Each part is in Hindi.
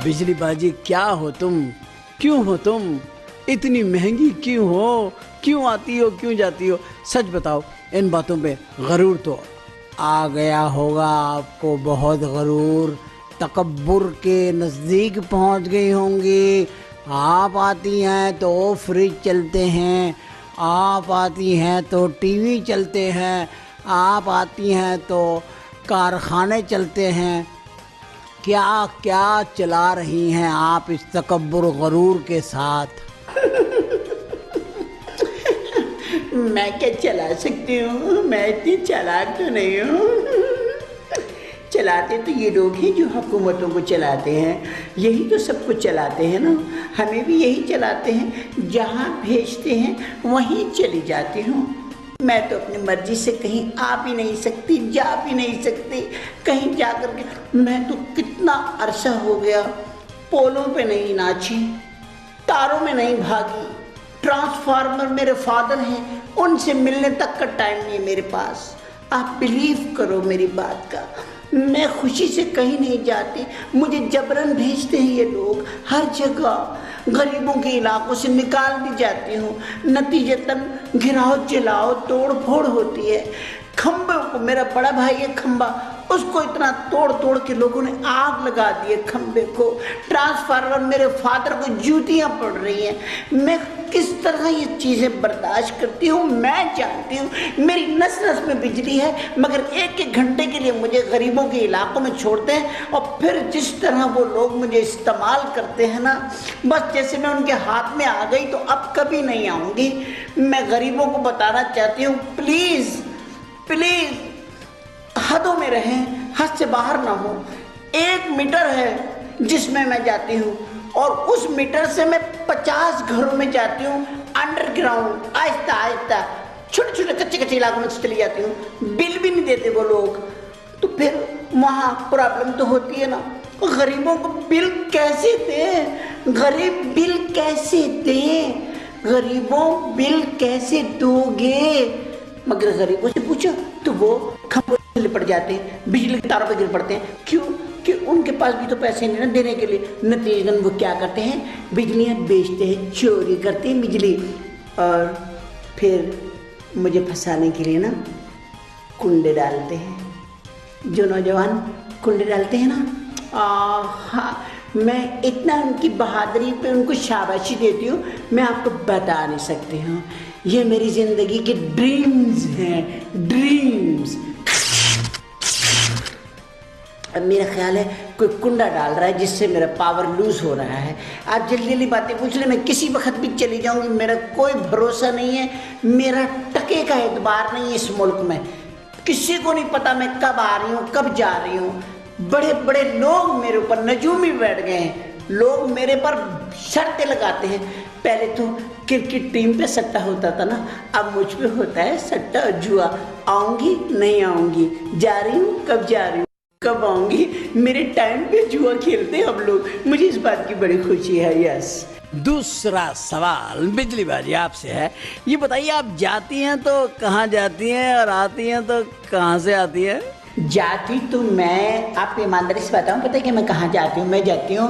बिजली बाजी क्या हो तुम, क्यों हो तुम, इतनी महंगी क्यों हो, क्यों आती हो, क्यों जाती हो? सच बताओ, इन बातों पे गरूर तो आ गया होगा आपको, बहुत गरूर, तकब्बुर के नज़दीक पहुंच गई होंगी। आप आती हैं तो फ्रिज चलते हैं, आप आती हैं तो टीवी चलते हैं, आप आती हैं तो कारखाने चलते हैं। क्या क्या चला रही हैं आप इस तकब्बुर गरूर के साथ? मैं क्या चला सकती हूँ? मैं इतनी चालाक तो नहीं हूँ। चलाते तो ये लोग हैं जो हुकूमतों को चलाते हैं, यही तो सब कुछ चलाते हैं ना। हमें भी यही चलाते हैं, जहाँ भेजते हैं वहीं चली जाती हूँ। मैं तो अपनी मर्जी से कहीं आ भी नहीं सकती, जा भी नहीं सकती। कहीं जा कर के मैं तो कितना अरसा हो गया पोलों पे नहीं नाची, तारों में नहीं भागी। ट्रांसफार्मर मेरे फादर हैं, उनसे मिलने तक का टाइम नहीं है मेरे पास। आप बिलीव करो मेरी बात का, मैं खुशी से कहीं नहीं जाती, मुझे जबरन भेजते हैं ये लोग हर जगह। गरीबों के इलाकों से निकाल दी जाती हूँ, नतीजतन घिराव जलाओ तोड़ फोड़ होती है। खम्भे को, मेरा बड़ा भाई है खम्बा, उसको इतना तोड़ तोड़ के लोगों ने आग लगा दी है खम्बे को। ट्रांसफार्मर मेरे फादर को जूतियाँ पड़ रही हैं। मैं किस तरह ये चीज़ें बर्दाश्त करती हूँ मैं जानती हूँ। मेरी नस नस में बिजली है, मगर एक एक घंटे के लिए मुझे गरीबों के इलाकों में छोड़ते हैं, और फिर जिस तरह वो लोग मुझे इस्तेमाल करते हैं ना, बस जैसे मैं उनके हाथ में आ गई तो अब कभी नहीं आऊँगी। मैं गरीबों को बताना चाहती हूँ, प्लीज़ प्लीज़ हदों में रहें, हद से बाहर ना हो। 1 मीटर है जिसमें मैं जाती हूँ, और उस मीटर से मैं 50 घरों में जाती हूँ, अंडरग्राउंड, आहिस्ता आहिस्ता, छोटे छोटे कच्चे कच्चे इलाकों में चली जाती हूँ। बिल भी नहीं देते वो लोग, तो फिर वहाँ प्रॉब्लम तो होती है ना। गरीबों को बिल कैसे दें? गरीब बिल कैसे दें? गरीबों बिल कैसे दोगे? मगर गरीबों से पूछो तो वो खंभों से लिपट जाते हैं, बिजली के तारों पर गिर पड़ते हैं। क्यों? कि उनके पास भी तो पैसे नहीं ना देने के लिए। नतीजतन वो क्या करते हैं? बिजलियाँ बेचते हैं, चोरी करते हैं बिजली, और फिर मुझे फंसाने के लिए ना कुंडे डालते हैं। जो नौजवान कुंडे डालते हैं ना, हाँ, मैं इतना उनकी बहादुरी पे उनको शाबाशी देती हूँ, मैं आपको बता नहीं सकती हूँ। ये मेरी ज़िंदगी के ड्रीम्स हैं, ड्रीम्स। अब मेरा ख्याल है कोई कुंडा डाल रहा है जिससे मेरा पावर लूज हो रहा है। आप जल्दी जल्दी बातें पूछ ले, मैं किसी वक्त भी चली जाऊंगी, मेरा कोई भरोसा नहीं है, मेरा टके का एतबार नहीं है इस मुल्क में। किसी को नहीं पता मैं कब आ रही हूँ, कब जा रही हूँ। बड़े बड़े लोग मेरे ऊपर नजूमी बैठ गए हैं, लोग मेरे पर शर्तें लगाते हैं। पहले तो क्रिकेट टीम पे सट्टा होता था ना, अब मुझ पे होता है सट्टा जुआ। आऊँगी नहीं आऊँगी, जा रही हूँ कब जा रही हूँ, कब आऊँगी, मेरे टाइम पे जुआ खेलते हैं हम लोग। मुझे इस बात की बड़ी खुशी है। यस। दूसरा सवाल बिजली बाजी आपसे है, ये बताइए आप जाती हैं तो कहाँ जाती हैं और आती हैं तो कहाँ से आती हैं? जाती तो मैं आपको ईमानदारी से बताऊँ, पता है कि मैं कहाँ जाती हूँ? मैं जाती हूँ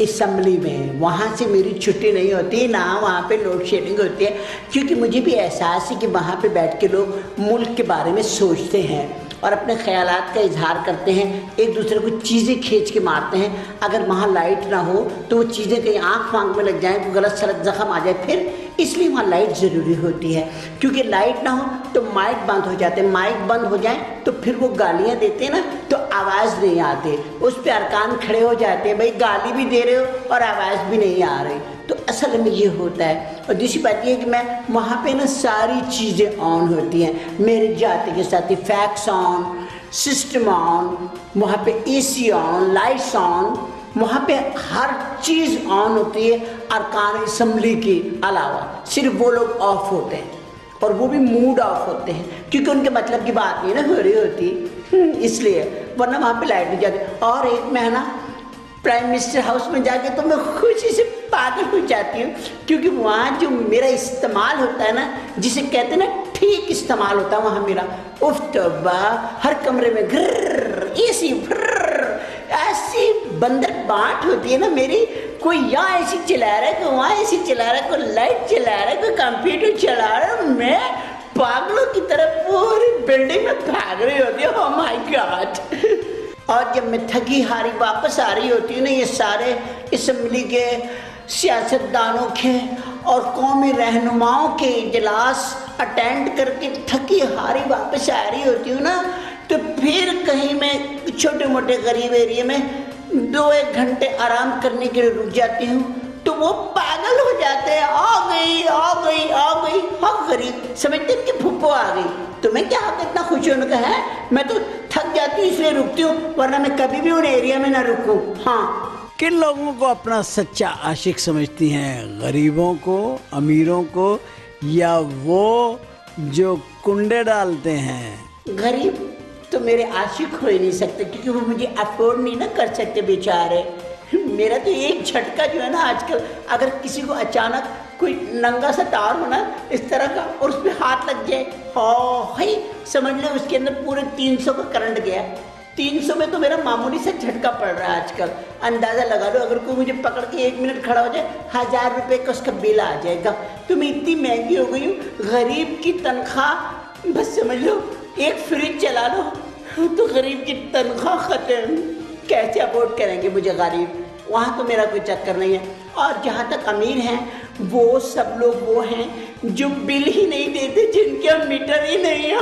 असम्बली में, वहाँ से मेरी छुट्टी नहीं होती ना, वहाँ पे लोड शेडिंग होती है। क्योंकि मुझे भी एहसास है कि वहाँ पे बैठ के लोग मुल्क के बारे में सोचते हैं और अपने ख्यालात का इजहार करते हैं, एक दूसरे को चीज़ें खींच के मारते हैं। अगर वहाँ लाइट ना हो तो वो चीज़ें कहीं आँख फाँक में लग जाएँ, गलत सलत जख्म आ जाए, फिर इसलिए वहाँ लाइट ज़रूरी होती है। क्योंकि लाइट ना हो तो माइक बंद हो जाते हैं, माइक बंद हो जाए तो फिर वो गालियाँ देते हैं ना, तो आवाज़ नहीं आती, उस पर अरकान खड़े हो जाते हैं, भाई गाली भी दे रहे हो और आवाज़ भी नहीं आ रही। तो असल में ये होता है। और दूसरी बात ये है कि मैं वहाँ पे ना सारी चीज़ें ऑन होती हैं, मेरे जाते के साथ ही फैक्स ऑन, सिस्टम ऑन, वहाँ पे एसी ऑन, लाइट्स ऑन, वहाँ पे हर चीज़ ऑन होती है। अरकान असम्बली के अलावा सिर्फ वो लोग ऑफ होते हैं, और वो भी मूड ऑफ होते हैं, क्योंकि उनके मतलब की बात नहीं ना हो रही होती, इसलिए, वरना वहाँ पे लाइट नहीं जाती। और एक मैं ना प्राइम मिनिस्टर हाउस में जाके तो मैं खुशी से पागल हो जाती हूँ, क्योंकि वहाँ जो मेरा इस्तेमाल होता है ना, जिसे कहते हैं ना ठीक इस्तेमाल होता है वहाँ मेरा, उफ तौबा, हर कमरे में ग्रर एसी, ऐसी बंदर बांट होती है ना मेरी, कोई यहाँ ऐसी चला रहा है, कोई वहाँ ऐसी चला रहा है, कोई लाइट चला रहा है, कोई कंप्यूटर चला रहा है, मैं पागलों की तरह पूरी बिल्डिंग में भाग रही होती है। Oh my God. और जब मैं थकी हारी वापस आ रही होती हूँ ना, ये सारे असम्बली के सियासतदानों के और कौमी रहनुमाओं के इजलास अटेंड करके थकी हारी वापस आ रही होती हूँ ना, तो फिर कहीं मैं छोटे मोटे गरीब एरिया में 2-1 घंटे आराम करने के लिए रुक जाती हूँ, तो वो पागल हो जाते हैं, आ गई आ गई आ गई। हाँ गरीब समझते हैं कि फुप्पो आ गई, तुम्हें क्या हक इतना खुश होने का है? मैं तो थक जाती हूँ इसलिए रुकती हूँ, वरना मैं कभी भी उन एरिया में ना रुकूँ। हाँ। किन लोगों को अपना सच्चा आशिक समझती हैं, गरीबों को, अमीरों को, या वो जो कुंडे डालते हैं? गरीब तो मेरे आशिक हो ही नहीं सकते, क्योंकि वो मुझे अफोर्ड नहीं ना कर सकते बेचारे। मेरा तो एक झटका जो है ना आजकल, अगर किसी को अचानक कोई नंगा सा तार होना इस तरह का और उस पर हाथ लग जाए, हाय समझ लो उसके अंदर पूरे 300 का करंट गया। 300 में तो मेरा मामूली सा झटका पड़ रहा है आजकल। अंदाज़ा लगा लो, अगर कोई मुझे पकड़ के 1 मिनट खड़ा हो जाए, 1000 रुपये का उसका बिल आ जाएगा। तो मैं इतनी महंगी हो गई हूँ, गरीब की तनख्वाह बस समझ लो एक फ्रिज चला लो तो गरीब की तनख्वाह ख़त्म। कैसे अफोर्ड करेंगे मुझे गरीब? वहाँ तो मेरा कोई चक्कर नहीं है। और जहाँ तक अमीर हैं, वो सब लोग वो हैं जो बिल ही नहीं देते, जिनके मीटर ही नहीं है।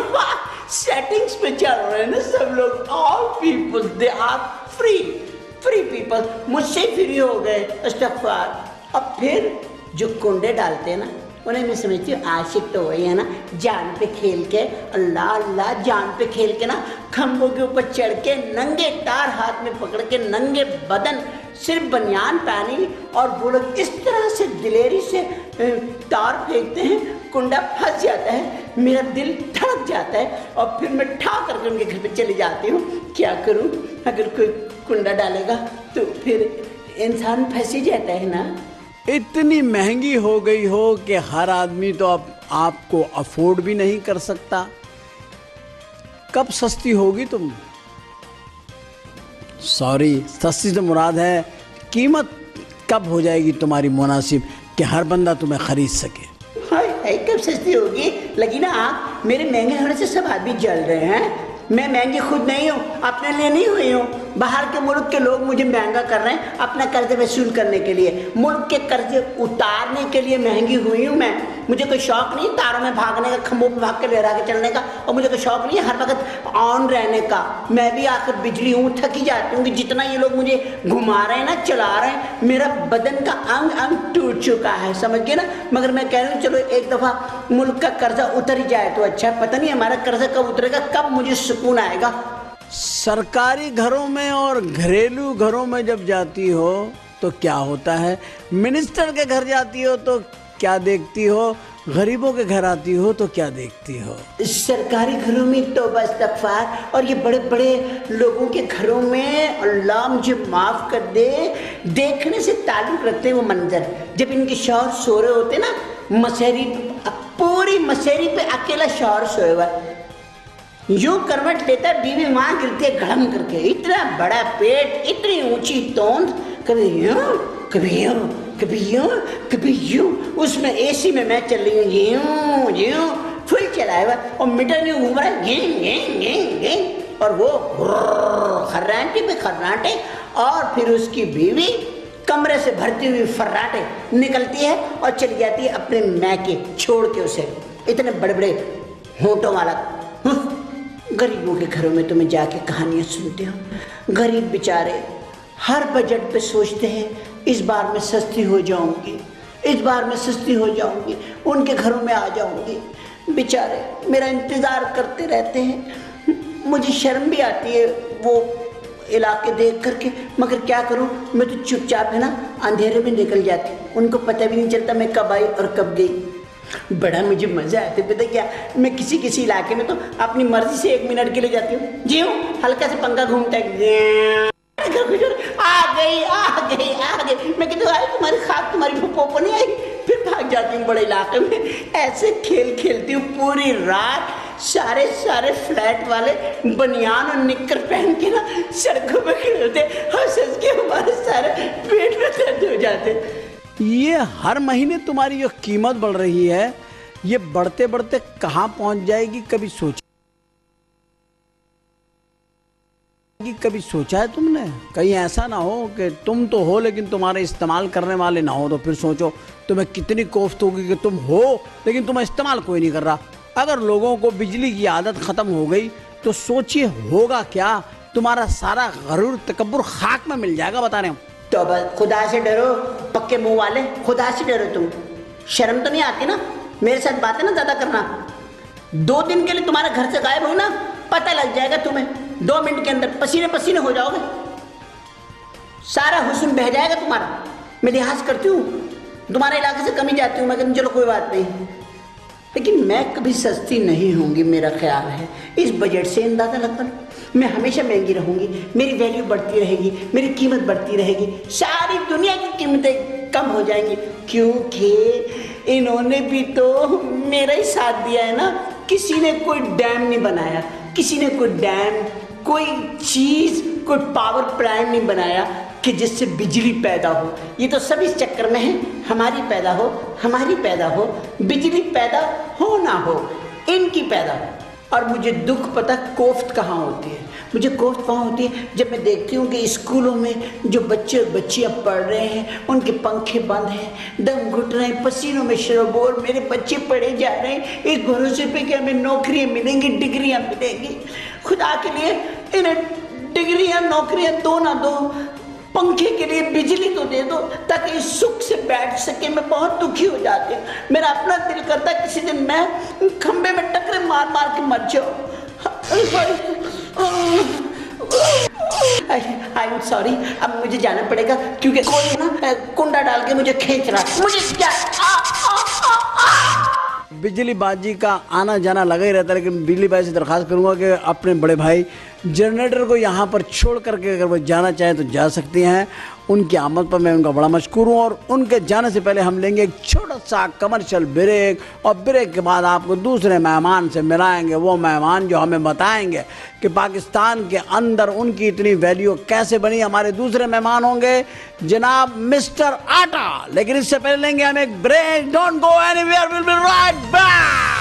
सेटिंग्स पे चल रहे हैं ना सब लोग। All people they are free people. मुझसे फ्री हो गए अस्तगफार। अब फिर जो कुंडे डालते हैं ना, उन्हें मैं समझती हूँ आशिक तो वही है ना, जान पे खेल के, अल्लाह अल्लाह, जान पे खेल के ना खंभों के ऊपर चढ़ के नंगे तार हाथ में पकड़ के नंगे बदन सिर्फ बनियान पहनी, और वो लोग इस तरह से दिलेरी से तार फेंकते हैं, कुंडा फंस जाता है, मेरा दिल धड़क जाता है, और फिर मैं ठा करके उनके घर पे चली जाती हूँ। क्या करूँ, अगर कोई कुंडा डालेगा तो फिर इंसान फंस ही जाता है ना। इतनी महंगी हो गई हो कि हर आदमी तो अब आपको अफोर्ड भी नहीं कर सकता। कब सस्ती होगी तुम? सॉरी, सस्ती से मुराद है कीमत कब हो जाएगी तुम्हारी मुनासिब कि हर बंदा तुम्हें खरीद सके? हाय कब सस्ती होगी? लगी ना आग। मेरे महंगे होने से सब आदमी जल रहे हैं। मैं महंगी खुद नहीं हूँ, अपने लिए नहीं हुई हूँ। बाहर के मुल्क के लोग मुझे महंगा कर रहे हैं अपना कर्ज वसूल करने के लिए, मुल्क के कर्ज उतारने के लिए महंगी हुई हूँ मैं। मुझे कोई शौक नहीं तारों में भागने का, खंभों पे भाग के लहरा के चलने का, और मुझे कोई शौक नहीं हर वक्त ऑन रहने का। मैं भी आखिर बिजली हूँ, थकी जाती हूँ कि जितना ये लोग मुझे घुमा रहे हैं ना, चला रहे हैं, मेरा बदन का अंग अंग टूट चुका है, समझ गए ना। मगर मैं कह रही हूँ चलो एक दफ़ा मुल्क का कर्जा उतर ही जाए तो अच्छा। पता नहीं हमारा कर्जा कब उतरेगा, कब मुझे सुकून आएगा। सरकारी घरों में और घरेलू घरों में जब जाती हो तो क्या होता है, मिनिस्टर के घर जाती हो तो क्या देखती हो, गरीबों के घर आती हो तो क्या देखती हो? सरकारी घरों में तो बस इस्तग़फ़ार, और ये बड़े बड़े लोगों के घरों में अल्लाह मुझे माफ़ कर दे, देखने से ताल्लुक़ रखते हैं वो मंजर। जब इनके शौहर सो रहे होते ना, मशहरी पूरी मशहरी पे अकेला शौहर सोए हुआ, यूं करवट लेता है, बीवी वहाँ गिरती है गड़म करके। इतना बड़ा पेट, इतनी ऊंची तोंद, कभी यूं कभी यूं कभी यूं कभी यूं। उसमें एसी में मैं चल रही हूँ यूं यूं फुल चलाए हुआ, और मीटर नहीं घूम रहा है गें गें गें गें, और वो खर्राटे पे खर्राटे। और फिर उसकी बीवी कमरे से भरती हुई फर्राटे निकलती है और चली जाती है अपने मैके, छोड़ के उसे। इतने बड़े बड़े होंठों वाला। गरीबों के घरों में तो मैं जाके कहानियाँ सुनती हूँ। गरीब बेचारे हर बजट पे सोचते हैं इस बार मैं सस्ती हो जाऊंगी, इस बार मैं सस्ती हो जाऊंगी, उनके घरों में आ जाऊंगी। बेचारे मेरा इंतज़ार करते रहते हैं। मुझे शर्म भी आती है वो इलाके देख करके, मगर क्या करूं, मैं तो चुपचाप है ना अंधेरे में निकल जाती हूँ। उनको पता भी नहीं चलता मैं कब आई और कब गई। बड़ा मुझे मज़ा आता है। पता क्या, मैं किसी किसी इलाके में तो अपनी मर्जी से 1 मिनट के लिए जाती हूँ, जी हूँ, हल्का से पंखा घूमता है, आ गई। मैं कहती हूँ तुम्हारी खाक तुम्हारी फूफो नहीं आई, फिर भाग जाती हूँ बड़े इलाके में। ऐसे खेल खेलती हूँ पूरी रात। सारे फ्लैट वाले बनियान और निक्कर पहन के ना सड़कों पे खेलते, हंस हंस के हमारे सारे ये हर महीने तुम्हारी जो कीमत बढ़ रही है, ये बढ़ते बढ़ते कहाँ पहुंच जाएगी, कभी सोचा है तुमने? कहीं ऐसा ना हो कि तुम तो हो लेकिन तुम्हारे इस्तेमाल करने वाले ना हो, तो फिर सोचो तुम्हें कितनी कोफ्त होगी कि तुम हो लेकिन तुम्हें इस्तेमाल कोई नहीं कर रहा। अगर लोगों को बिजली की आदत खत्म हो गई तो सोचिए होगा क्या, तुम्हारा सारा गरूर तकब्बुर खाक में मिल जाएगा, बता रहे हम। तो बस खुदा से डरो पक्के मुंह वाले, खुदा से डरो। तुम शर्म तो नहीं आती ना मेरे साथ बातें ना ज्यादा करना। 2 दिन के लिए तुम्हारे घर से गायब हो ना, पता लग जाएगा तुम्हें। 2 मिनट के अंदर पसीने पसीने हो जाओगे, सारा हुस्न बह जाएगा तुम्हारा। मैं लिहाज करती हूँ, तुम्हारे इलाके से कम ही जाती हूँ मैं, कहती चलो कोई बात नहीं, लेकिन मैं कभी सस्ती नहीं होंगी, मेरा ख्याल है। इस बजट से अंदाजा लगा लो, मैं हमेशा महंगी रहूंगी, मेरी वैल्यू बढ़ती रहेगी, मेरी कीमत बढ़ती रहेगी, सारी दुनिया की कीमतें कम हो जाएंगी, क्योंकि इन्होंने भी तो मेरा ही साथ दिया है ना। किसी ने कोई डैम नहीं बनाया, किसी ने कोई डैम, कोई चीज, कोई पावर प्लांट नहीं बनाया कि जिससे बिजली पैदा हो। ये तो सब इस चक्कर में है, हमारी पैदा हो, हमारी पैदा हो, बिजली पैदा हो ना हो, इनकी पैदा हो। और मुझे दुख पता कोफ्त कहाँ होती है, मुझे कोफ्त वहाँ होती है जब मैं देखती हूँ कि स्कूलों में जो बच्चे और बच्चियाँ पढ़ रहे हैं, उनके पंखे बंद हैं, दम घुट रहे हैं, पसीनों में शरबोर, मेरे बच्चे पढ़े जा रहे हैं इस भरोसे पे कि हमें नौकरियाँ मिलेंगी, डिग्रियाँ मिलेंगी। खुदा के लिए इन्हें डिग्रियाँ नौकरियाँ दो ना दो, पंखे के लिए बिजली तो दे दो ताकि सुख से बैठ सके। मैं बहुत दुखी हो जाती हूँ, मेरा अपना दिल करता है किसी दिन मैं खंबे में टकरे मार मार के मर जाऊँ। आई एम सॉरी, अब मुझे जाना पड़ेगा क्योंकि कोई ना कुंडा डाल के मुझे खींच रहा है। मुझे क्या बिजली बाजी का आना जाना लगा ही रहता है, लेकिन बिजली बाजी से दरख्वास्त करूंगा कि अपने बड़े भाई जनरेटर को यहाँ पर छोड़ करके अगर वो जाना चाहे तो जा सकती हैं। उनकी आमद पर मैं उनका बड़ा मशकूर हूँ। और उनके जाने से पहले हम लेंगे एक छोटा सा कमर्शियल ब्रेक, और ब्रेक के बाद आपको दूसरे मेहमान से मिलाएंगे, वो मेहमान जो हमें बताएंगे कि पाकिस्तान के अंदर उनकी इतनी वैल्यू कैसे बनी। हमारे दूसरे मेहमान होंगे जनाब मिस्टर आटा। लेकिन इससे पहले लेंगे हम एक break. Don't go anywhere, will be right back.